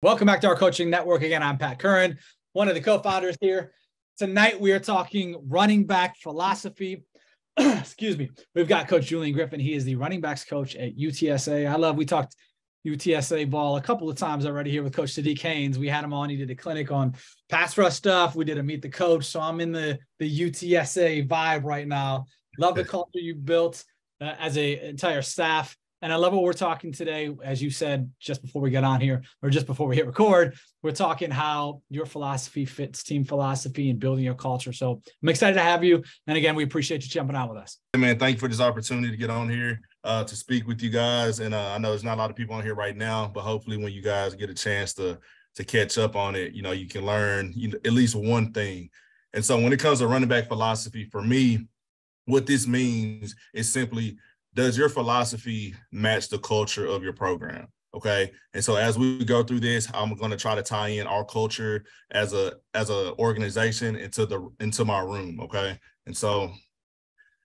Welcome back to our coaching network. Again, I'm Pat Curran, one of the co-founders here. Tonight, we are talking running back philosophy. Excuse me. We've got Coach Julian Griffin. He is the running backs coach at UTSA. We talked UTSA ball a couple of times already here with Coach Sadiq Haynes. We had him on. He did a clinic on pass rush stuff. We did a meet the coach. So I'm in the UTSA vibe right now. Love the culture you built as an entire staff. And I love what we're talking today. As you said, just before we get on here, or just before we hit record, we're talking how your philosophy fits team philosophy and building your culture. So I'm excited to have you. And again, we appreciate you jumping on with us. Hey man, thank you for this opportunity to get on here to speak with you guys. And I know there's not a lot of people on here right now, but hopefully when you guys get a chance to catch up on it, you can learn at least one thing. And so when it comes to running back philosophy, for me, what this means is simply, does your philosophy match the culture of your program? Okay. And so as we go through this, I'm going to try to tie in our culture as a organization into my room. Okay. And so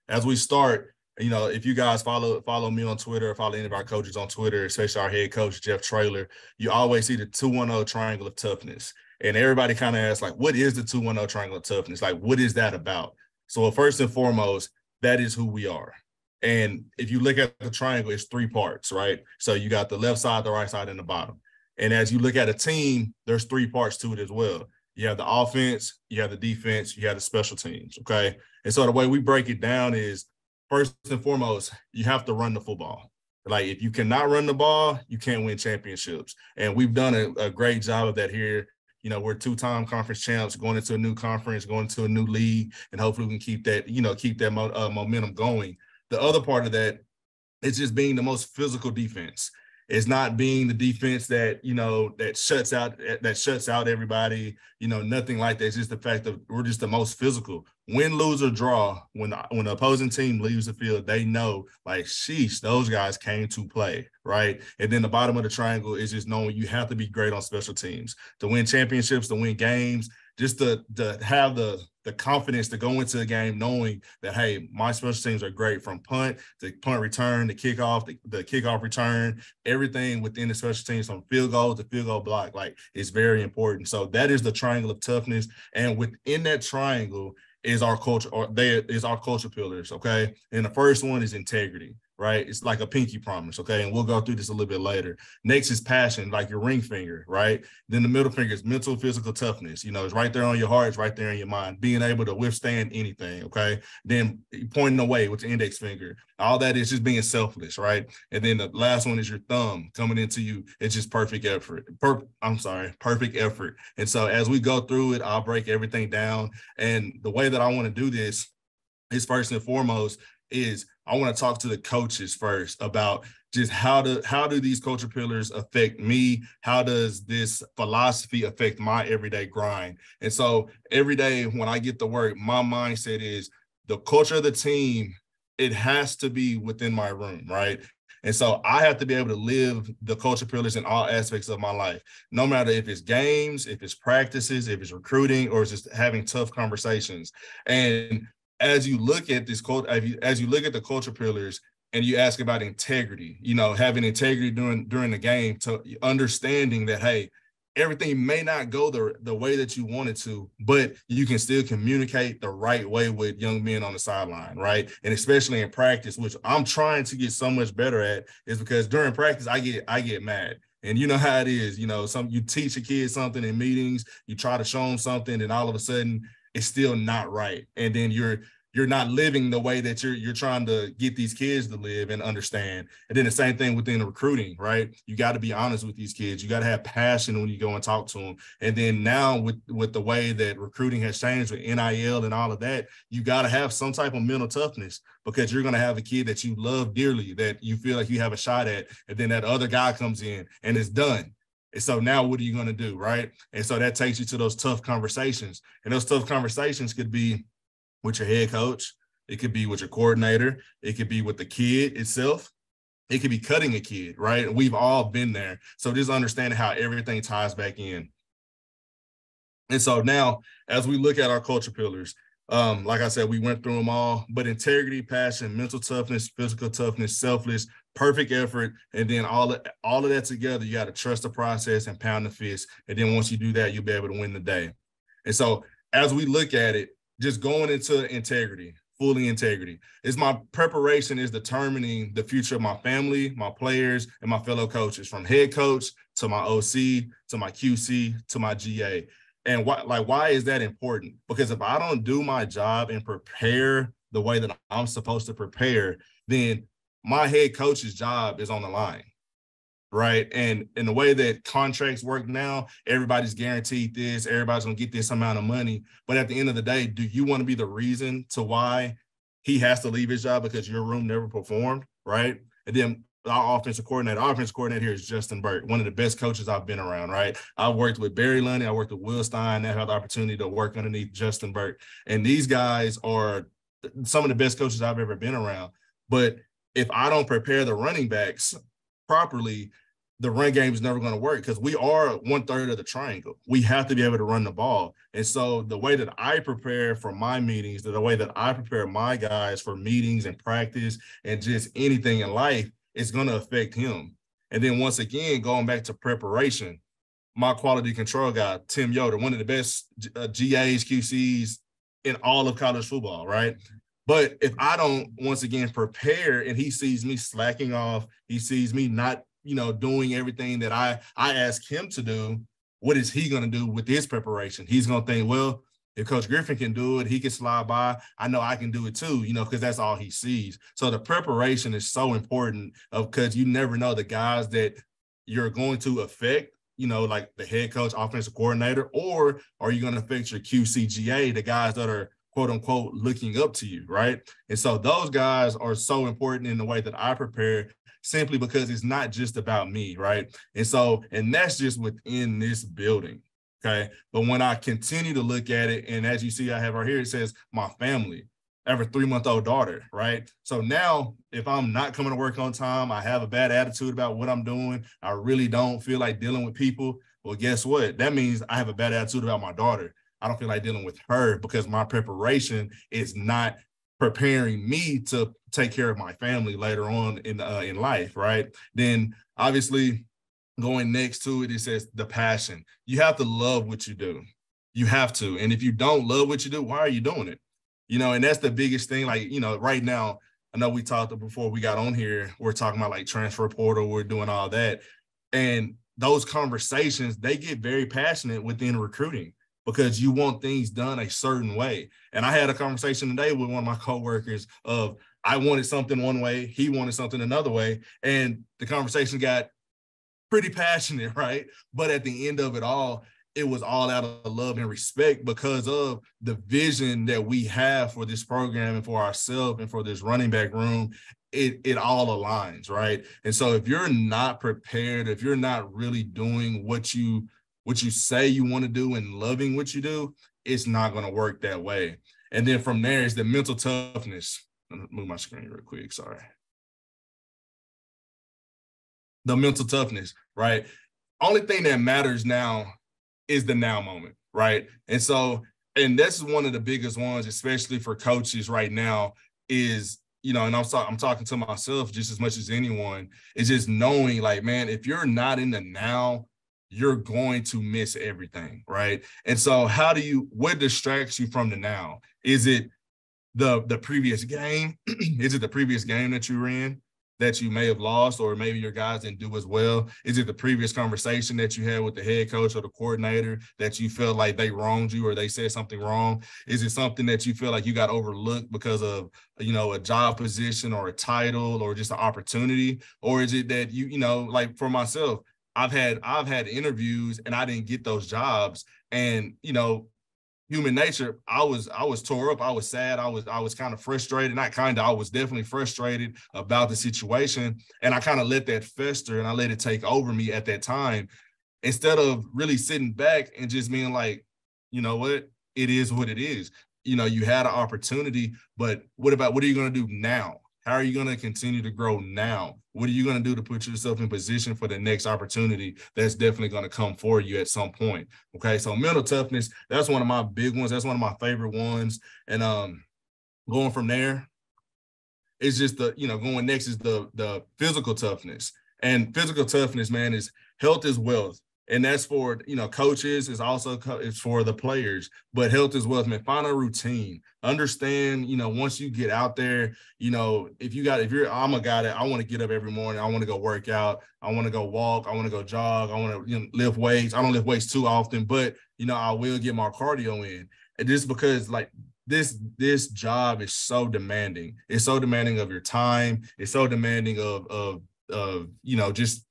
as we start, if you guys follow me on Twitter or follow any of our coaches on Twitter, especially our head coach, Jeff Traylor, you always see the 2-1-0 triangle of toughness. And everybody kind of asks, like, what is the 2-1-0 triangle of toughness? Like, what is that about? So first and foremost, that is who we are. And if you look at the triangle, it's 3 parts, right? So you got the left side, the right side, and the bottom. And as you look at a team, there's 3 parts to it as well. You have the offense, you have the defense, you have the special teams, okay? And so the way we break it down is, first and foremost, you have to run the football. Like, if you cannot run the ball, you can't win championships. And we've done a great job of that here. We're 2-time conference champs, going into a new conference, going into a new league, and hopefully we can keep that momentum going. The other part of that is just being the most physical defense. It's not being the defense that, that shuts out everybody, nothing like that. It's just the fact that we're just the most physical. Win, lose, or draw, when the opposing team leaves the field, they know, like, sheesh, those guys came to play, right? And then the bottom of the triangle is just knowing you have to be great on special teams to win championships, to win games, just to have the confidence to go into the game knowing that, hey, my special teams are great, from punt to punt return, the kickoff, the kickoff return, everything within the special teams, from field goal to field goal block. Like, it's very important. So that is the triangle of toughness. And within that triangle is our culture, or there is our culture pillars, okay? And the first one is integrity, right? It's like a pinky promise, okay? And we'll go through this a little bit later. Next is passion, like your ring finger, right? Then the middle finger is mental, physical toughness. It's right there on your heart, it's right there in your mind, being able to withstand anything, okay? Then pointing away with the index finger. All that is just being selfless, right? And then the last one is your thumb coming into you. It's just perfect effort. Perfect effort. And so as we go through it, I'll break everything down. And the way that I want to do this is, first and foremost, is I want to talk to the coaches first about just how do these culture pillars affect me? How does this philosophy affect my everyday grind? And so every day when I get to work, my mindset is the culture of the team, it has to be within my room, right? And so I have to be able to live the culture pillars in all aspects of my life, no matter if it's games, if it's practices, if it's recruiting, or it's just having tough conversations. And as you look at this culture, as you look at the culture pillars, and you ask about integrity, having integrity during the game, to understanding that, hey, everything may not go the way that you want it to, but you can still communicate the right way with young men on the sideline, right? And especially in practice, which I'm trying to get so much better at, is because during practice, I get mad. And you know how it is, you teach a kid something in meetings, you try to show them something, and all of a sudden it's still not right. And then you're not living the way that you're trying to get these kids to live and understand. And then the same thing within the recruiting, right? You got to be honest with these kids. You got to have passion when you go and talk to them. And then now with the way that recruiting has changed with NIL and all of that, you got to have some type of mental toughness, because you're going to have a kid that you love dearly, that you feel like you have a shot at, and then that other guy comes in and it's done. And so now what are you going to do, right? And so that takes you to those tough conversations. And those tough conversations could be with your head coach. It could be with your coordinator. It could be with the kid itself. It could be cutting a kid, right? And we've all been there. So just understanding how everything ties back in. And so now, as we look at our culture pillars, like I said, we went through them all, but integrity, passion, mental toughness, physical toughness, selfless, perfect effort, and then all of that together, you got to trust the process and pound the fist. And then once you do that, you'll be able to win the day. And so as we look at it, just going into integrity, fully integrity, is my preparation is determining the future of my family, my players, and my fellow coaches, from head coach to my OC, to my QC, to my GA. And why is that important? Because if I don't do my job and prepare the way that I'm supposed to prepare, then my head coach's job is on the line, right? And in the way that contracts work now, everybody's guaranteed this, everybody's going to get this amount of money. But at the end of the day, do you want to be the reason to why he has to leave his job because your room never performed, right? And then our offensive coordinator here is Justin Burke, one of the best coaches I've been around, right? I worked with Barry Lundy, I worked with Will Stein, I had the opportunity to work underneath Justin Burke. And these guys are some of the best coaches I've ever been around. But if I don't prepare the running backs properly, the run game is never going to work, because we are 1/3 of the triangle. We have to be able to run the ball. And so the way that I prepare for my meetings, the way that I prepare my guys for meetings and practice and just anything in life, is going to affect him. And then once again, going back to preparation, my quality control guy, Tim Yoder, one of the best GAs, QCs in all of college football, right? But if I don't, once again, prepare, and he sees me slacking off, he sees me not, doing everything that I ask him to do, what is he going to do with his preparation? He's going to think, well, if Coach Griffin can do it, he can slide by, I know I can do it too, because that's all he sees. So the preparation is so important, because you never know the guys that you're going to affect, like the head coach, offensive coordinator, or are you going to affect your QCGA, the guys that are quote unquote looking up to you, right? And so those guys are so important in the way that I prepare, simply because it's not just about me, right? And that's just within this building, okay? But when I continue to look at it, and as you see, I have right here, it says my family. I have a 3-month-old daughter, right? So now if I'm not coming to work on time, I have a bad attitude about what I'm doing, I really don't feel like dealing with people, well, guess what? That means I have a bad attitude about my daughter. I don't feel like dealing with her, because my preparation is not preparing me to take care of my family later on in life, right? Then obviously going next to it, it says the passion. You have to love what you do. You have to. And if you don't love what you do, why are you doing it? And that's the biggest thing. Like, right now, I know we talked before we got on here, we're talking about like transfer portal, we're doing all that. And those conversations, they get very passionate within recruiting, because you want things done a certain way. And I had a conversation today with one of my coworkers of, I wanted something one way, he wanted something another way. And the conversation got pretty passionate, right? But at the end of it all, it was all out of love and respect, because of the vision that we have for this program and for ourselves and for this running back room. It all aligns, right? And so if you're not prepared, if you're not really doing what you say you want to do and loving what you do, it's not going to work that way. And then from there is the mental toughness. Let me move my screen real quick. Sorry. The mental toughness, right? Only thing that matters now is the now moment, right? And this is one of the biggest ones, especially for coaches right now, is, and I'm talking to myself just as much as anyone, is just knowing, like, man, if you're not in the now, you're going to miss everything, right? And so what distracts you from the now? Is it the previous game? Is it the previous game that you were in that you may have lost, or maybe your guys didn't do as well? Is it the previous conversation that you had with the head coach or the coordinator that you felt like they wronged you or they said something wrong? Is it something that you feel like you got overlooked because of, a job position or a title or just an opportunity? Or is it that like for myself, I've had interviews and I didn't get those jobs, and human nature, I was tore up, I was sad, I was kind of frustrated. I was definitely frustrated about the situation, and I kind of let that fester and I let it take over me at that time, instead of really sitting back and just being like, you know what, it is what it is. You had an opportunity, but what are you going to do now? How are you going to continue to grow now? What are you going to do to put yourself in position for the next opportunity that's definitely going to come for you at some point? Okay, so mental toughness, that's one of my big ones. That's one of my favorite ones. And going from there, It's just going next is the physical toughness. And physical toughness, man, is health is wealth. And that's for, coaches, is also it's for the players, but health is wealth, man. Find a routine. Understand, once you get out there, I'm a guy that I want to get up every morning. I want to go work out. I want to go walk. I want to go jog. I want to lift weights. I don't lift weights too often, but, I will get my cardio in. And just because like this job is so demanding. It's so demanding of your time. It's so demanding of just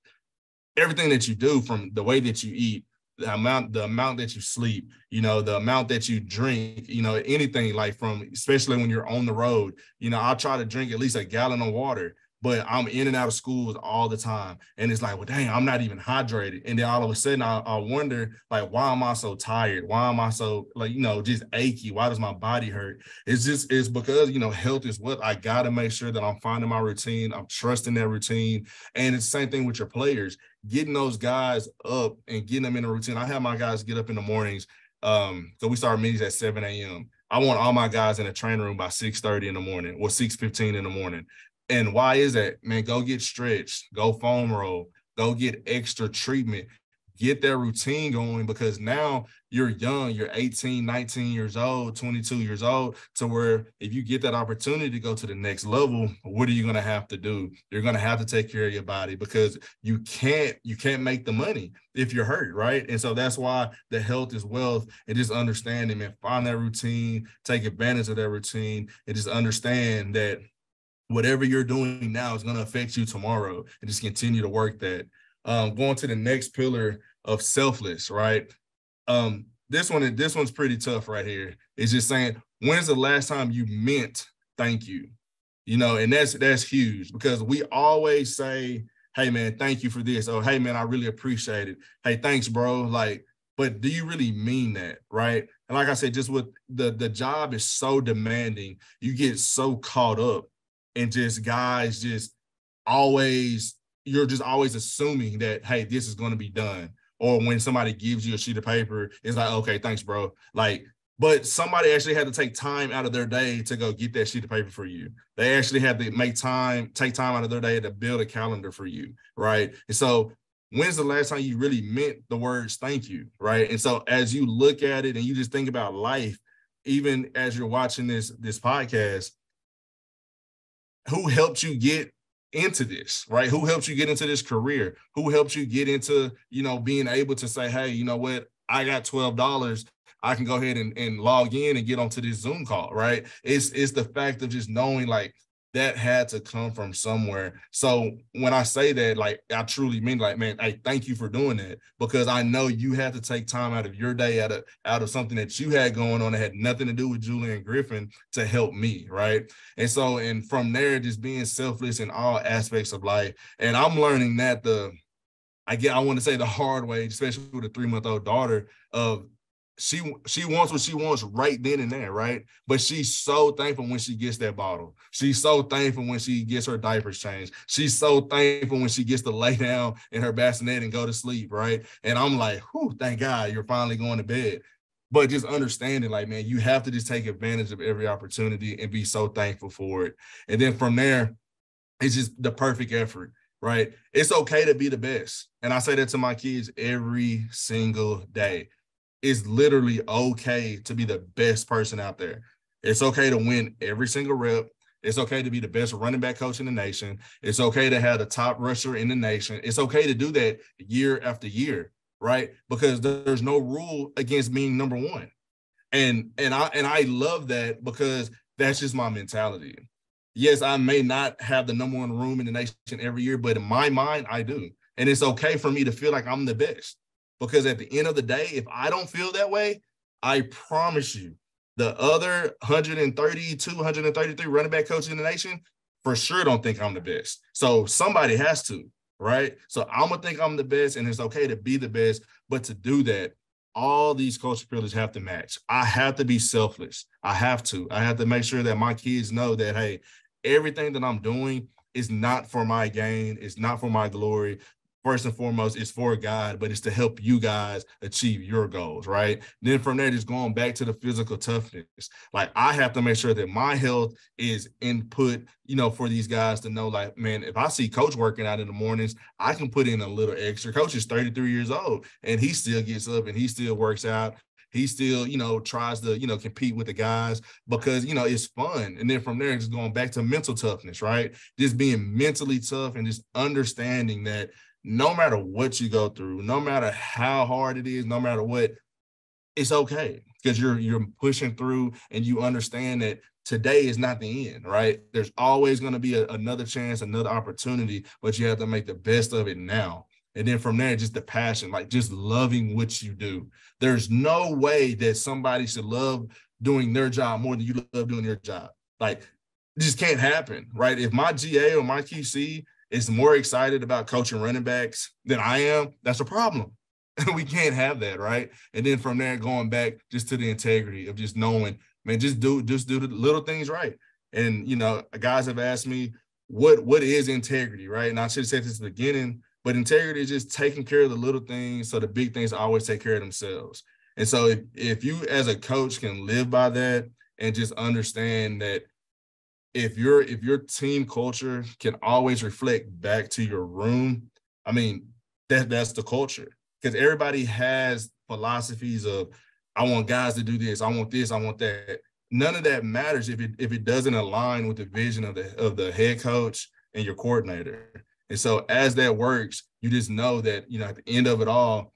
everything that you do, from the way that you eat, the amount that you sleep, the amount that you drink, anything, like from, especially when you're on the road, I'll try to drink at least a gallon of water, but I'm in and out of schools all the time. And it's like, well, dang, I'm not even hydrated. And then all of a sudden I wonder, like, why am I so tired? Why am I so just achy? Why does my body hurt? It's because, health is what I got to make sure that I'm finding my routine. I'm trusting that routine. And it's the same thing with your players, getting those guys up and getting them in a routine. I have my guys get up in the mornings. So we start meetings at 7 a.m. I want all my guys in the training room by 6:30 in the morning or 6:15 in the morning. And why is that? Man, go get stretched, go foam roll, go get extra treatment, get that routine going, because now you're young, you're 18, 19 years old, 22 years old, to where if you get that opportunity to go to the next level, what are you going to have to do? You're going to have to take care of your body, because you can't make the money if you're hurt, right? And so that's why the health is wealth, and just understanding, man, find that routine, take advantage of that routine, and just understand that whatever you're doing now is going to affect you tomorrow, and just continue to work that. Going to the next pillar of selfless, right? This one's pretty tough right here. It's just saying, when's the last time you meant thank you? And that's huge, because we always say, hey man, thank you for this. Oh, hey man, I really appreciate it. Hey, thanks, bro. But do you really mean that, right? And like I said, just with the job is so demanding, you get so caught up. And just guys, you're just always assuming that, hey, this is going to be done. Or when somebody gives you a sheet of paper, it's like, okay, thanks, bro. But somebody actually had to take time out of their day to go get that sheet of paper for you. They actually had to take time out of their day to build a calendar for you, right? And so when's the last time you really meant the words thank you, right? And so as you look at it and you just think about life, even as you're watching this podcast, who helped you get into this, right? Who helped you get into this career? Who helped you get into, being able to say, hey, you know what? I got $12. I can go ahead and log in and get onto this Zoom call, right? It's the fact of just knowing, like, that had to come from somewhere. So when I say that, like, I truly mean, like, man, hey, thank you for doing that, because I know you had to take time out of your day, out of something that you had going on that had nothing to do with Julian Griffin, to help me, right? And so, and from there, just being selfless in all aspects of life. And I'm learning that I want to say the hard way, especially with a 3-month-old daughter, of she wants what she wants right then and there, right? But she's so thankful when she gets that bottle. She's so thankful when she gets her diapers changed. She's so thankful when she gets to lay down in her bassinet and go to sleep, right? And I'm like, whew, thank God you're finally going to bed. But just understanding, like, man, you have to just take advantage of every opportunity and be so thankful for it. And then from there, it's just the perfect effort, right? It's okay to be the best. And I say that to my kids every single day. It's literally okay to be the best person out there. It's okay to win every single rep. It's okay to be the best running back coach in the nation. It's okay to have the top rusher in the nation. It's okay to do that year after year, right? Because there's no rule against being number one. And I love that, because that's just my mentality. Yes, I may not have the number one room in the nation every year, but in my mind, I do. And it's okay for me to feel like I'm the best. Because at the end of the day, if I don't feel that way, I promise you, the other 132, 133 running back coaches in the nation for sure don't think I'm the best. So somebody has to, right? So I'm going to think I'm the best, and it's okay to be the best. But to do that, all these culture pillars have to match. I have to be selfless. I have to make sure that my kids know that, hey, everything that I'm doing is not for my gain. It's not for my glory. first and foremost, it's for God, but it's to help you guys achieve your goals, right? Then from there, just going back to the physical toughness. Like, I have to make sure that my health is input, for these guys to know, like, man, if I see coach working out in the mornings, I can put in a little extra. Coach is 33 years old, and he still gets up and he still works out. He still, tries to, compete with the guys because, it's fun. And then from there, just going back to mental toughness, right? Just being mentally tough and just understanding that no matter what you go through, no matter how hard it is, no matter what, it's okay because you're pushing through and you understand that today is not the end, right? There's always going to be another chance, another opportunity, but you have to make the best of it now. And then from there, just the passion, like just loving what you do. There's no way that somebody should love doing their job more than you love doing your job. Like, it just can't happen, right? If my GA or my QC is more excited about coaching running backs than I am, that's a problem. We can't have that, right? And then from there, going back just to the integrity of just knowing, man, just do the little things right. And, guys have asked me, what is integrity, right? And I should have said this at the beginning, but integrity is just taking care of the little things so the big things always take care of themselves. And so if you as a coach can live by that and just understand that if your team culture can always reflect back to your room, I mean, that's the culture. Because everybody has philosophies of, I want guys to do this, I want this, I want that. None of that matters if it doesn't align with the vision of the head coach and your coordinator. And so as that works, you just know that, at the end of it all,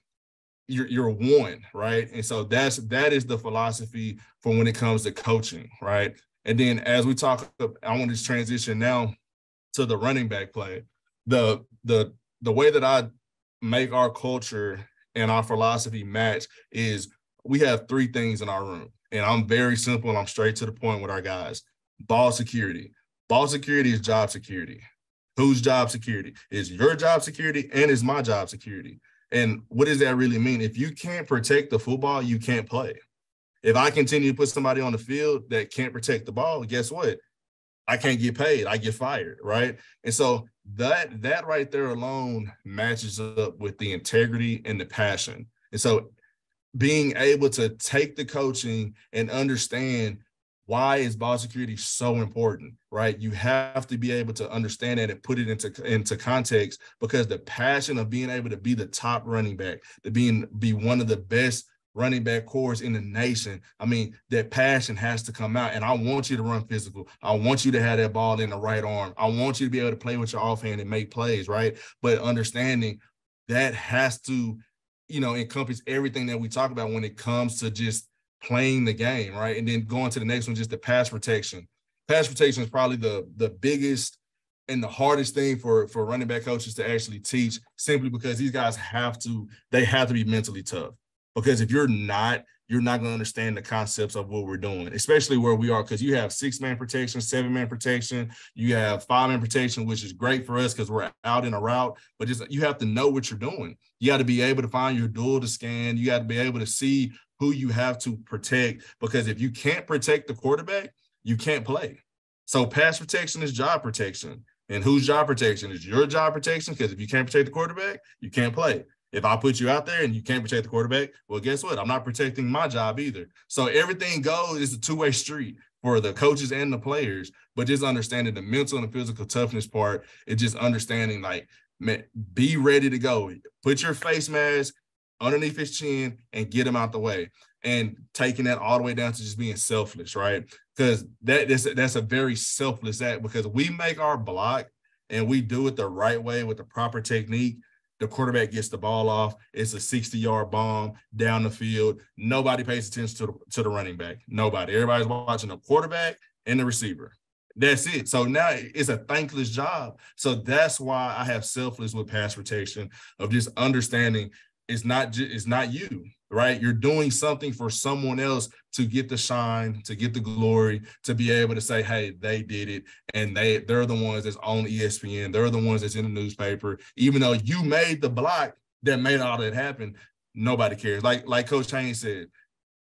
you're one, right? And so that is the philosophy for when it comes to coaching, right? And then as we talk, I want to transition now to the running back play. The way that I make our culture and our philosophy match is we have 3 things in our room. And I'm very simple and I'm straight to the point with our guys. Ball security. Ball security is job security. Whose job security? Is your job security and is my job security. And what does that really mean? If you can't protect the football, you can't play. If I continue to put somebody on the field that can't protect the ball, guess what? I can't get paid. I get fired, right? And so that right there alone matches up with the integrity and the passion. And so being able to take the coaching and understand why is ball security so important, right? You have to be able to understand that and put it into context, because the passion of being able to be the top running back, to be one of the best running back cores in the nation, I mean, that passion has to come out. And I want you to run physical. I want you to have that ball in the right arm. I want you to be able to play with your offhand and make plays, right? But understanding that has to, encompass everything that we talk about when it comes to just playing the game, right? And then going to the next one, just the pass protection. Pass protection is probably the biggest and the hardest thing for running back coaches to actually teach, simply because these guys have to be mentally tough. Because if you're not going to understand the concepts of what we're doing, especially where we are, because you have 6-man protection, 7-man protection, you have 5-man protection, which is great for us because we're out in a route, but just you have to know what you're doing. You got to be able to find your dual to scan. You got to be able to see who you have to protect, because if you can't protect the quarterback, you can't play. So pass protection is job protection. And whose job protection? Is your job protection, because if you can't protect the quarterback, you can't play. If I put you out there and you can't protect the quarterback, well, guess what? I'm not protecting my job either. So everything goes, it's a two-way street for the coaches and the players, but just understanding the mental and the physical toughness part, it's just understanding, like, man, be ready to go. Put your face mask underneath his chin and get him out the way, and taking that all the way down to just being selfless, right? Because that's a very selfless act, because we make our block and we do it the right way with the proper technique. The quarterback gets the ball off. It's a 60-yard bomb down the field. Nobody pays attention to the running back. Nobody. Everybody's watching the quarterback and the receiver. That's it. So now it's a thankless job. So that's why I have selfless with pass protection, of just understanding it's not you, right? You're doing something for someone else to get the shine, to get the glory, to be able to say, hey, they did it. And they're the ones that's on ESPN. They're the ones that's in the newspaper. Even though you made the block that made all that happen, nobody cares. Like Coach Haynes said,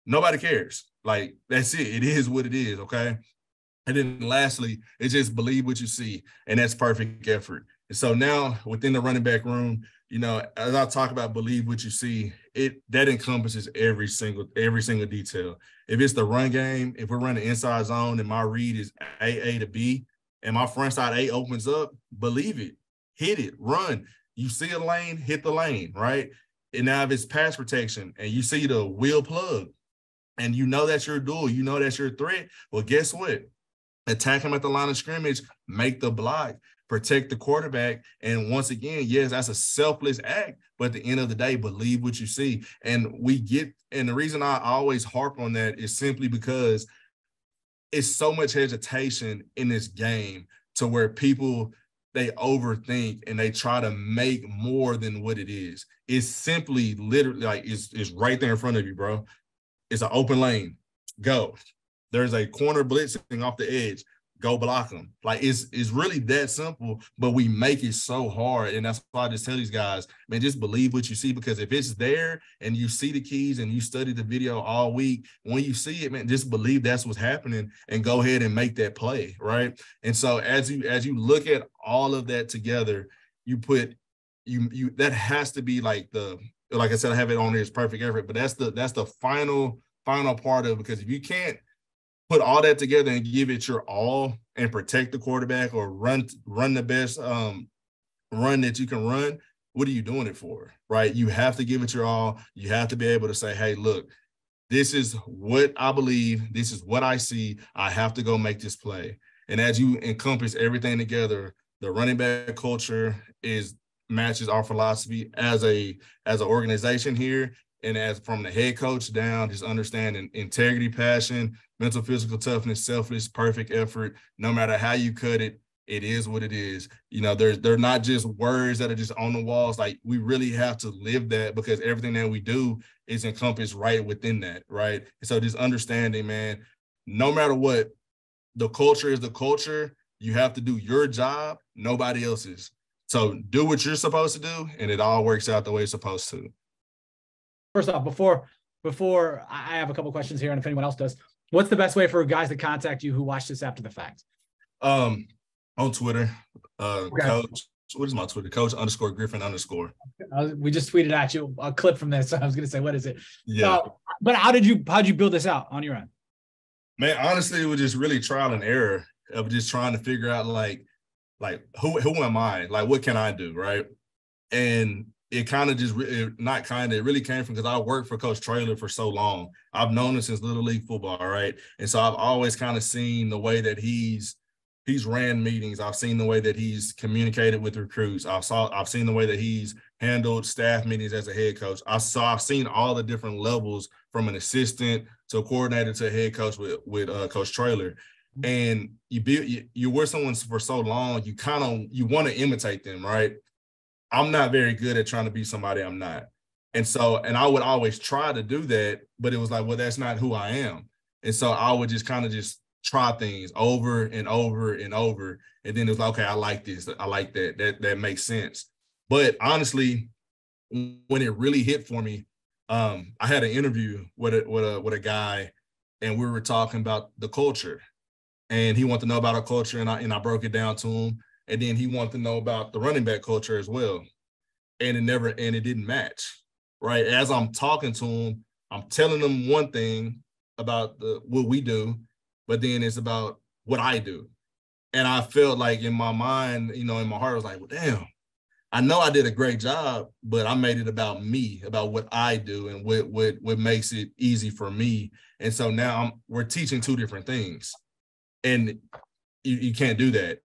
nobody cares. Like, that's it. It is what it is, okay? And then lastly, it's just believe what you see, and that's perfect effort. And so now within the running back room, you know, as I talk about believe what you see, that encompasses every single detail. If it's the run game, if we're running inside zone and my read is A to B, and my front side A opens up, believe it, hit it, run. You see a lane, hit the lane, right? And now if it's pass protection and you see the wheel plug and you know that's your duel, you know that's your threat, well, guess what? Attack him at the line of scrimmage, make the block, protect the quarterback. And once again, yes, that's a selfless act, but at the end of the day, believe what you see. And the reason I always harp on that is simply because it's so much hesitation in this game to where people, they overthink and they try to make more than what it is. It's simply literally like it's right there in front of you, bro. It's an open lane. Go. There's a corner blitzing off the edge. Go block them. Like it's really that simple, but we make it so hard. And that's why I just tell these guys, man, just believe what you see, because if it's there and you see the keys and you study the video all week, when you see it, man, just believe that's what's happening and go ahead and make that play, right? And so as you look at all of that together, you put you that has to be like I said, I have it on here as perfect effort, but that's the final part of it, because if you can't put all that together and give it your all and protect the quarterback or run the best run that you can run, what are you doing it for, right? You have to give it your all. You have to be able to say, hey, look, this is what I believe. This is what I see. I have to go make this play. And as you encompass everything together, the running back culture matches our philosophy as an organization here. And as from the head coach down, just understanding integrity, passion, mental, physical toughness, selfless, perfect effort. No matter how you cut it, it is what it is. You know, they're not just words that are just on the walls. Like, we really have to live that, because everything that we do is encompassed right within that, right? And so just understanding, man, no matter what, the culture is the culture. You have to do your job, nobody else's. So do what you're supposed to do, and it all works out the way it's supposed to. First off, before I have a couple questions here, and if anyone else does, what's the best way for guys to contact you who watch this after the fact? On Twitter, okay. Coach. What is my Twitter? Coach_Griffin_. We just tweeted at you a clip from this. So I was going to say, what is it? Yeah. But how'd you build this out on your end? Man, honestly, it was just really trial and error of just trying to figure out like who am I? Like, what can I do, right? And it kind of just it really came from, because I worked for Coach Traylor for so long. I've known him since Little League football, right? And so I've always kind of seen the way that he's ran meetings. I've seen the way that he's communicated with recruits. I've seen the way that he's handled staff meetings as a head coach. I've seen all the different levels, from an assistant to a coordinator to a head coach with Coach Traylor. And you're with someone for so long, you want to imitate them, right? I'm not very good at trying to be somebody I'm not. And I would always try to do that, but it was like, well, that's not who I am. And so I would just kind of just try things over and over and over. And then it was like, okay, I like this. I like that. That makes sense. But honestly, when it really hit for me, I had an interview with a guy, and we were talking about the culture, and he wanted to know about our culture, and I broke it down to him. And then he wanted to know about the running back culture as well. And it didn't match, right? As I'm talking to him, I'm telling him one thing about what we do, but then it's about what I do. And I felt like in my mind, in my heart, I was like, well, damn, I know I did a great job, but I made it about me, about what I do and what makes it easy for me. And so now we're teaching two different things. And you can't do that.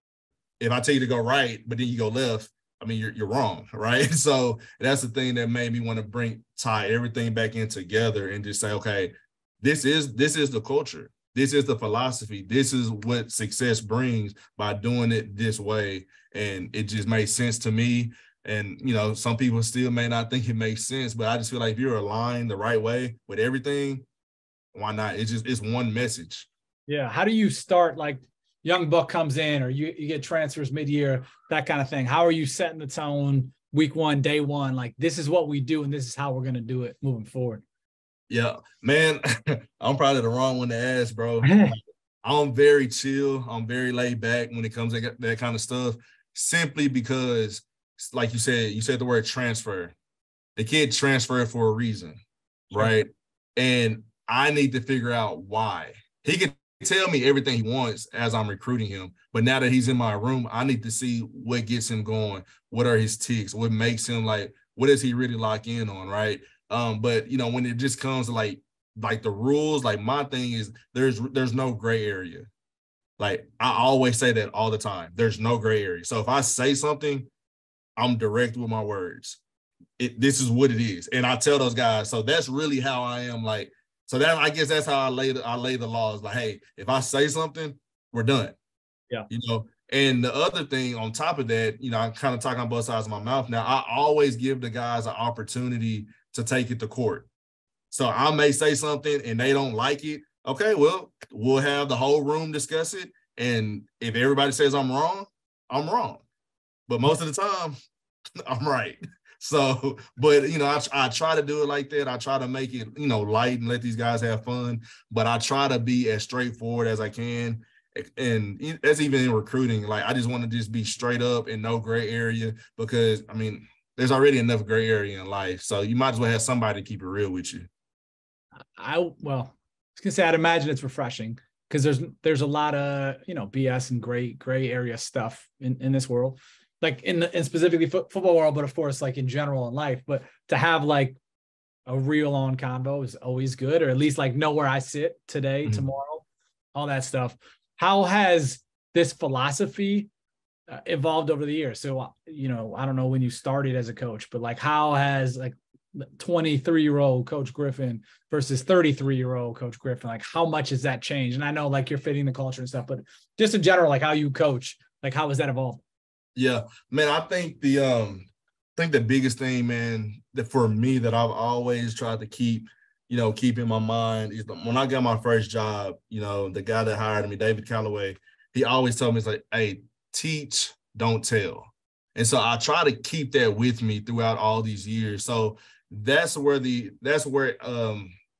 If I tell you to go right, but then you go left, I mean, you're wrong, right? So that's the thing that made me want to tie everything back in together and just say, okay, this is the culture. This is the philosophy. This is what success brings by doing it this way. And it just made sense to me. And, some people still may not think it makes sense, but I just feel like if you're aligned the right way with everything, why not? It's one message. Yeah. How do you start, like, young buck comes in, or you get transfers mid-year, that kind of thing? How are you setting the tone week one, day one? Like, this is what we do, and this is how we're going to do it moving forward. Yeah, man, I'm probably the wrong one to ask, bro. I'm very chill. I'm very laid back when it comes to that kind of stuff, simply because like you said the word transfer. The kid transferred for a reason, right? And I need to figure out why. He can tell me everything he wants as I'm recruiting him, but now that he's in my room, I need to see what gets him going. What are his ticks? What makes him like, what does he really lock in on, right? But you know, when it just comes to like the rules, like my thing is there's no gray area. Like I always say that all the time. There's no gray area. So if I say something, I'm direct with my words. This is what it is. And I tell those guys, so that's really how I am. Like, so that, I guess that's how I lay the laws. Like, hey, if I say something, we're done. Yeah. You know, and the other thing on top of that, you know, I'm kind of talking on both sides of my mouth now. I always give the guys an opportunity to take it to court. So I may say something and they don't like it. Okay, well, we'll have the whole room discuss it. And if everybody says I'm wrong, I'm wrong. But most of the time, I'm right. So, but, you know, I try to do it like that. I try to make it, you know, light and let these guys have fun. But I try to be as straightforward as I can. And that's even in recruiting. Like, I just want to just be straight up and no gray area because, I mean, there's already enough gray area in life. So you might as well have somebody to keep it real with you. I was gonna say I'd imagine it's refreshing because there's a lot of, you know, BS and gray area stuff in this world, like in specifically football world, but of course like in general in life. But to have like a real on convo is always good, or at least like know where I sit today, tomorrow, all that stuff. How has this philosophy evolved over the years? So, you know, I don't know when you started as a coach, but like how has like 23-year-old Coach Griffin versus 33-year-old Coach Griffin, like how much has that changed? And I know like you're fitting the culture and stuff, but just in general, like how you coach, like how has that evolved? Yeah, man, I think the biggest thing, man, that for me that I've always tried to keep in my mind is when I got my first job, you know, the guy that hired me, David Calloway, he always told me, it's like, hey, teach, don't tell. And so I try to keep that with me throughout all these years. So that's where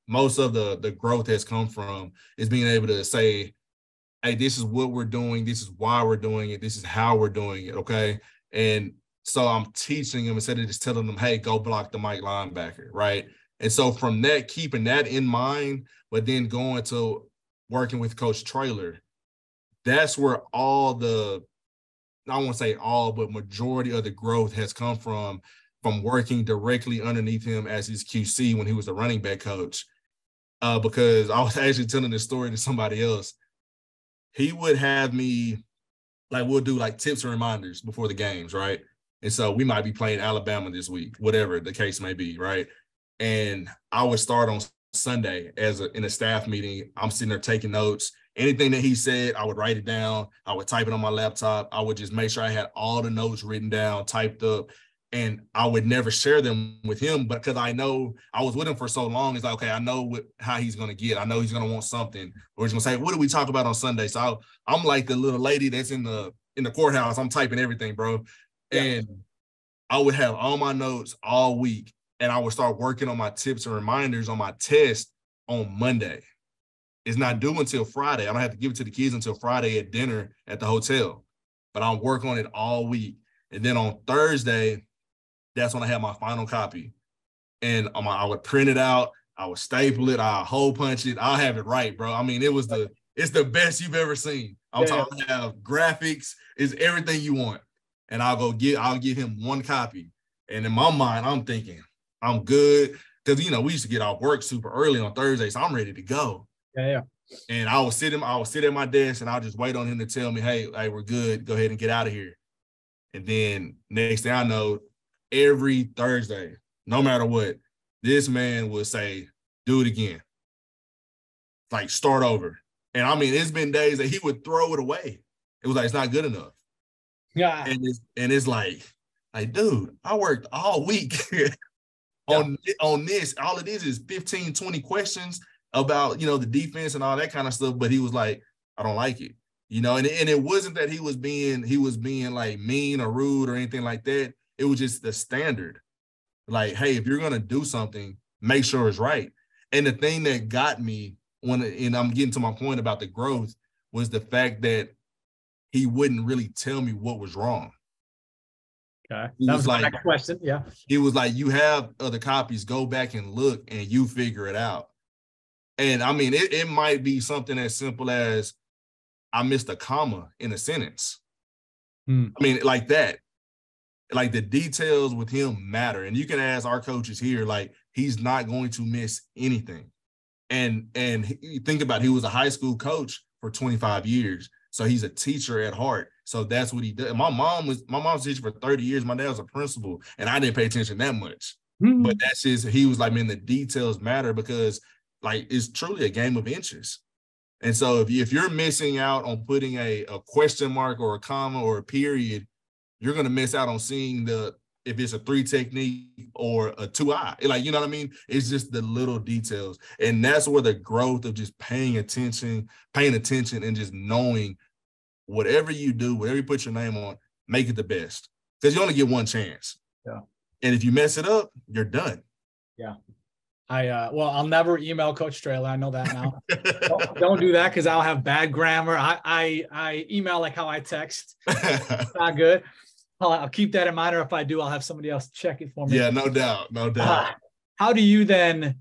most of the growth has come from, is being able to say, hey, this is what we're doing. This is why we're doing it. This is how we're doing it. Okay. And so I'm teaching them instead of just telling them, hey, go block the Mike linebacker. Right. And so from that, keeping that in mind, but then going to working with Coach Traylor, that's where I won't say all, but majority of the growth has come from working directly underneath him as his QC when he was a running back coach. Because I was actually telling this story to somebody else. He would have me, like, we'll do like tips and reminders before the games, right? And so we might be playing Alabama this week, whatever the case may be, right? And I would start on Sunday in a staff meeting. I'm sitting there taking notes. Anything that he said, I would write it down. I would type it on my laptop. I would just make sure I had all the notes written down, typed up, and I would never share them with him. But because I know I was with him for so long, it's like, okay, I know how he's going to get. I know he's going to want something, or he's going to say, what do we talk about on Sunday? So I'm like the little lady that's in the courthouse. I'm typing everything, bro. Yeah. And I would have all my notes all week, and I would start working on my tips and reminders on my test on Monday. It's not due until Friday. I don't have to give it to the kids until Friday at dinner at the hotel. But I'll work on it all week. And then on Thursday, that's when I have my final copy. And I would print it out. I would staple it. I'll hole punch it. I'll have it right, bro. I mean, it's the best you've ever seen. I'm talking about graphics, is everything you want. And I'll give him one copy. And in my mind, I'm thinking, I'm good. Because, you know, we used to get off work super early on Thursday, so I'm ready to go. Yeah. And I would sit at my desk and I'll just wait on him to tell me, hey, we're good. Go ahead and get out of here. And then next thing I know, every Thursday, no matter what, this man would say, do it again. Like, start over. And I mean, it's been days that he would throw it away. It was like, it's not good enough. Yeah. And it's like, dude, I worked all week on this. All it is 15, 20 questions about, you know, the defense and all that kind of stuff. But he was like, I don't like it, you know, and it wasn't that he was being like mean or rude or anything like that. It was just the standard. Like, hey, if you're going to do something, make sure it's right. And the thing that got me and I'm getting to my point about the growth, was the fact that he wouldn't really tell me what was wrong. Okay. That was my next question. Yeah. He was like, you have other copies, go back and look and you figure it out. And I mean, it might be something as simple as I missed a comma in a sentence. I mean, like that. Like the details with him matter. And you can ask our coaches here, like he's not going to miss anything. And think about it, he was a high school coach for 25 years. So he's a teacher at heart. So that's what he did. My mom's a teacher for 30 years. My dad was a principal, and I didn't pay attention that much. But that's just, he was like, man, the details matter because like it's truly a game of inches. And so if you're missing out on putting a question mark or a comma or a period, you're going to miss out on seeing if it's a 3 technique or a 2-eye. Like, you know what I mean? It's just the little details. And that's where the growth of just paying attention and just knowing whatever you do, whatever you put your name on, make it the best. Because you only get one chance. Yeah. And if you mess it up, you're done. Yeah. I'll never email Coach Strehler. I know that now. don't do that because I'll have bad grammar. I email like how I text. It's not good. I'll keep that in mind, or if I do, I'll have somebody else check it for me. Yeah, no doubt. How do you then,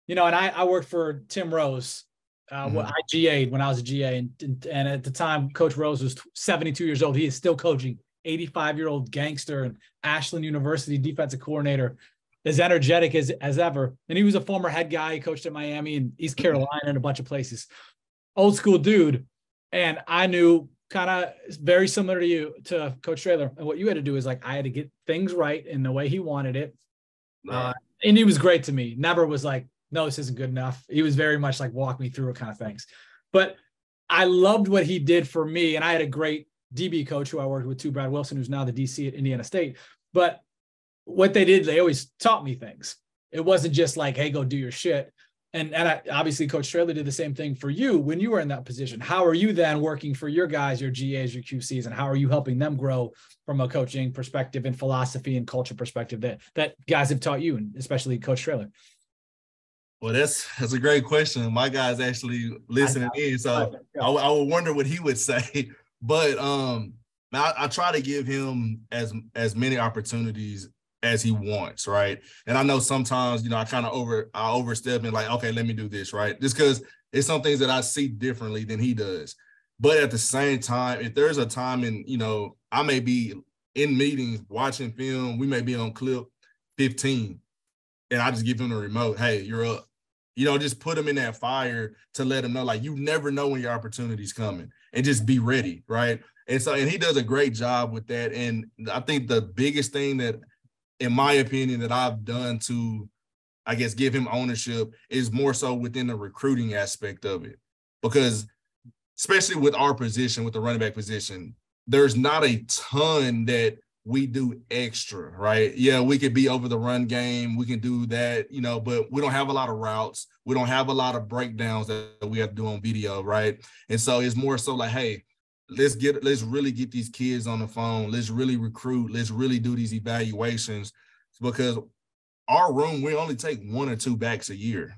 and I worked for Tim Rose. I GA'd when I was a GA, and at the time, Coach Rose was 72 years old. He is still coaching, 85-year-old gangster and Ashland University defensive coordinator, as energetic as ever. And he was a former head guy. He coached at Miami and East Carolina and a bunch of places. Old school dude. And I knew kind of very similar to Coach Strehler. And what you had to do is like, I had to get things right in the way he wanted it. And he was great to me. Never was like, no, this isn't good enough. He was very much like walk me through it kind of things. But I loved what he did for me. And I had a great DB coach who I worked with too, Brad Wilson, who's now the DC at Indiana State. But what they did, they always taught me things. It wasn't just like, hey, go do your shit. And obviously Coach Strehler did the same thing for you when you were in that position. How are you then working for your guys, your GAs, your QCs, and how are you helping them grow from a coaching perspective and philosophy and culture perspective that guys have taught you, and especially Coach Strehler? Well, that's a great question. My guy's actually listening in, so I would wonder what he would say. But I try to give him as many opportunities as he wants, right? And I know sometimes, I kind of overstep and like, okay, let me do this, right? Just because it's some things that I see differently than he does. But at the same time, if there's a time in, I may be in meetings watching film, we may be on clip 15, and I just give him the remote, hey, you're up. Just put him in that fire to let him know, like, you never know when your opportunity's coming, and just be ready, right? And he does a great job with that. And I think the biggest thing that, in my opinion, that I've done to, I guess, give him ownership is more so within the recruiting aspect of it. Because especially with our position, with the running back position, there's not a ton that we do extra, right? Yeah, we could be over the run game. We can do that, but we don't have a lot of routes. We don't have a lot of breakdowns that we have to do on video, right? And so it's more so like, hey, let's really get these kids on the phone. Let's really recruit. Let's really do these evaluations, because our room, we only take 1 or 2 backs a year.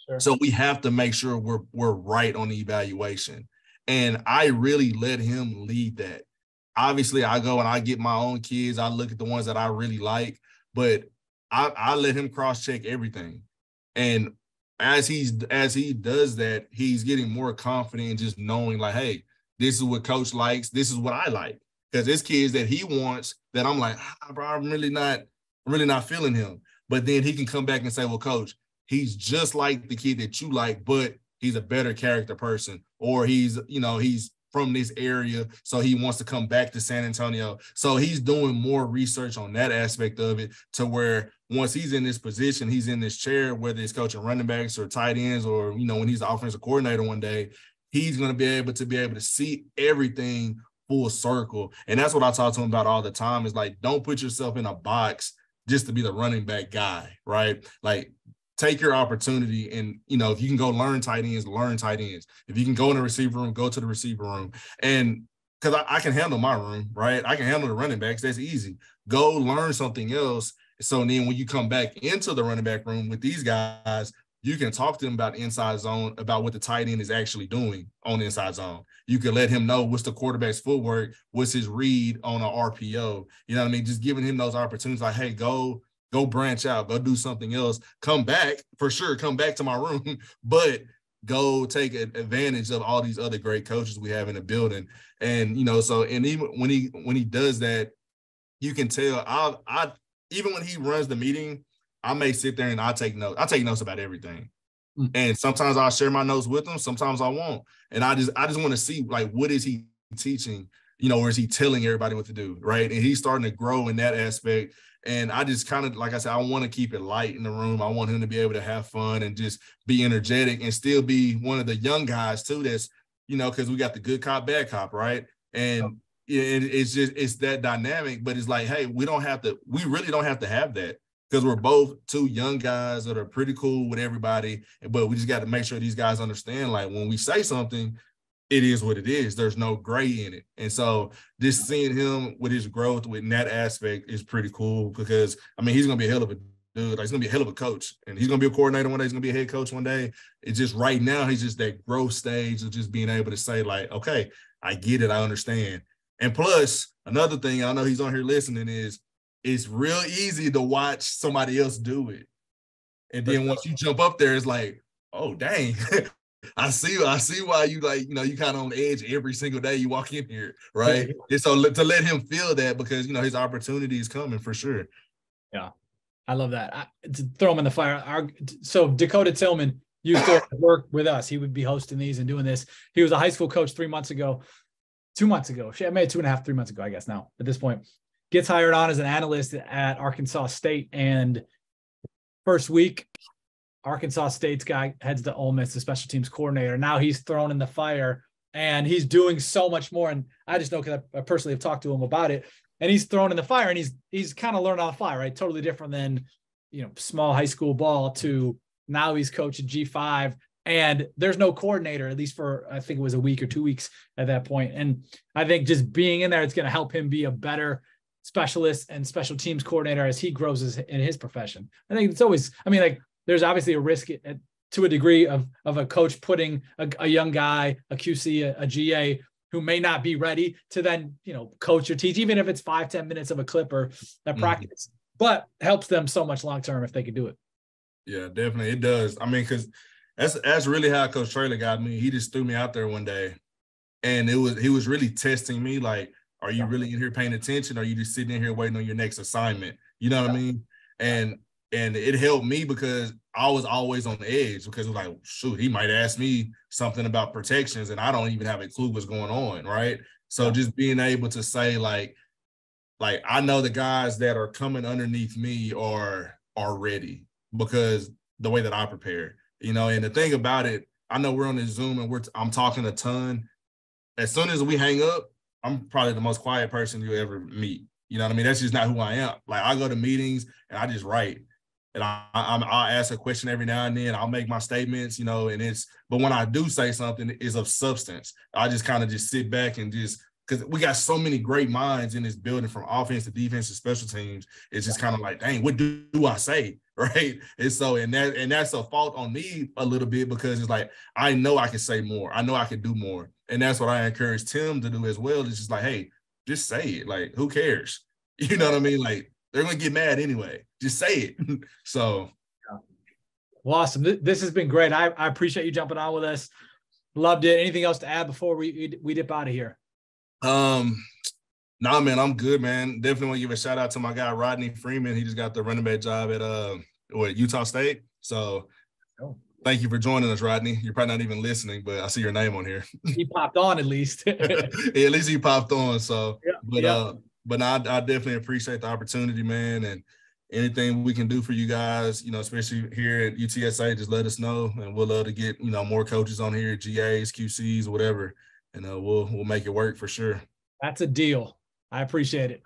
Sure. So we have to make sure we're right on the evaluation. And I really let him lead that. Obviously, I go and I get my own kids. I look at the ones that I really like, but I let him cross-check everything. And as he does that, he's getting more confident in just knowing like, hey, this is what coach likes. This is what I like. Because there's kids that he wants that I'm like, bro, I'm really not feeling him. But then he can come back and say, well, coach, he's just like the kid that you like, but he's a better character person, or he's from this area, so he wants to come back to San Antonio. So he's doing more research on that aspect of it, to where once he's in this position, he's in this chair, whether it's coaching running backs or tight ends, or, when he's the offensive coordinator one day, he's going to be able to see everything full circle. And that's what I talk to him about all the time, is like, don't put yourself in a box just to be the running back guy, right? Like, take your opportunity, and, if you can go learn tight ends, learn tight ends. If you can go in the receiver room, go to the receiver room. And because I can handle my room, right? I can handle the running backs. That's easy. Go learn something else. So then when you come back into the running back room with these guys, you can talk to him about inside zone, about what the tight end is actually doing on the inside zone. You can let him know what's the quarterback's footwork, what's his read on an RPO. You know what I mean? Just giving him those opportunities like, hey, go branch out, go do something else, come back, for sure, come back to my room, but go take advantage of all these other great coaches we have in the building. And, you know, so, and even when he does that, you can tell I even when he runs the meeting, I may sit there and I take notes. I take notes about everything. And sometimes I'll share my notes with him. Sometimes I won't. And I just want to see, like, what is he teaching, you know, or is he telling everybody what to do, right? And he's starting to grow in that aspect. And I just kind of, like I said, I want to keep it light in the room. I want him to be able to have fun and just be energetic and still be one of the young guys too. That's, you know, because we got the good cop, bad cop, right? And it's that dynamic. But it's like, hey, we really don't have to have that, because we're both two young guys that are pretty cool with everybody. But we just got to make sure these guys understand, like, when we say something, it is what it is. There's no gray in it. And so just seeing him with his growth in that aspect is pretty cool, because, I mean, he's going to be a hell of a dude. Like, he's going to be a hell of a coach. And he's going to be a coordinator one day. He's going to be a head coach one day. It's just right now, he's just that growth stage of just being able to say, like, okay, I get it. I understand. And plus, another thing, I know he's on here listening, is it's real easy to watch somebody else do it. And then once you jump up there, it's like, oh, dang. I see why you, like, you know, you kind of on the edge every single day you walk in here, right? And so to let him feel that, because, you know, his opportunity is coming for sure. Yeah, I love that. To throw him in the fire. So Dakota Tillman used to work with us. He would be hosting these and doing this. He was a high school coach 2 months ago. Maybe 2.5, 3 months ago, I guess now at this point. Gets hired on as an analyst at Arkansas State, and first week, Arkansas State's guy heads to Ole Miss, the special teams coordinator. Now he's thrown in the fire, and he's doing so much more. And I just know, because I personally have talked to him about it, and he's thrown in the fire, and he's kind of learned on the fly, right? Totally different than, you know, small high school ball to now he's coaching G5, and there's no coordinator, at least for, I think it was a week or 2 weeks at that point. And I think just being in there, it's going to help him be a better specialist and special teams coordinator as he grows in his profession. I think it's always, I mean, like, there's obviously a risk to a degree of a coach putting a young guy, a QC, a GA, who may not be ready to then, you know, coach or teach, even if it's 5-10 minutes of a clip or a practice, but helps them so much long-term if they can do it. Yeah, definitely. It does. I mean, because that's really how Coach Traylor got me. He just threw me out there one day, and he was really testing me, like, are you really in here paying attention? Or are you just sitting in here waiting on your next assignment? You know what I mean? And it helped me, because I was always on the edge, because it was like, shoot, he might ask me something about protections and I don't even have a clue what's going on, right? So just being able to say, like I know the guys that are coming underneath me are ready, because the way that I prepare, you know. And the thing about it, I know we're on this Zoom and I'm talking a ton. As soon as we hang up, I'm probably the most quiet person you ever meet. You know what I mean? That's just not who I am. Like, I go to meetings and I just write. And I'll ask a question every now and then. I'll make my statements, you know, but when I do say something, it's of substance. I just kind of just sit back and just, because we got so many great minds in this building, from offense to defense to special teams. It's just kind of like, dang, what do I say? Right. And so, and that's a fault on me a little bit, because it's like, I know I can say more. I know I can do more. And that's what I encourage Tim to do as well. It's just like, hey, just say it. Like, who cares? You know what I mean? Like, they're going to get mad anyway. Just say it. So. Well, awesome. This has been great. I appreciate you jumping on with us. Loved it. Anything else to add before we dip out of here? Nah, man, I'm good, man. Definitely want to give a shout out to my guy, Rodney Freeman. He just got the running back job at Utah State. So thank you for joining us, Rodney. You're probably not even listening, but I see your name on here. He popped on at least. Yeah, at least he popped on. So, but I definitely appreciate the opportunity, man. And anything we can do for you guys, you know, especially here at UTSA, just let us know. And we'll love to get, you know, more coaches on here, GAs, QCs, whatever. And we'll make it work for sure. That's a deal. I appreciate it.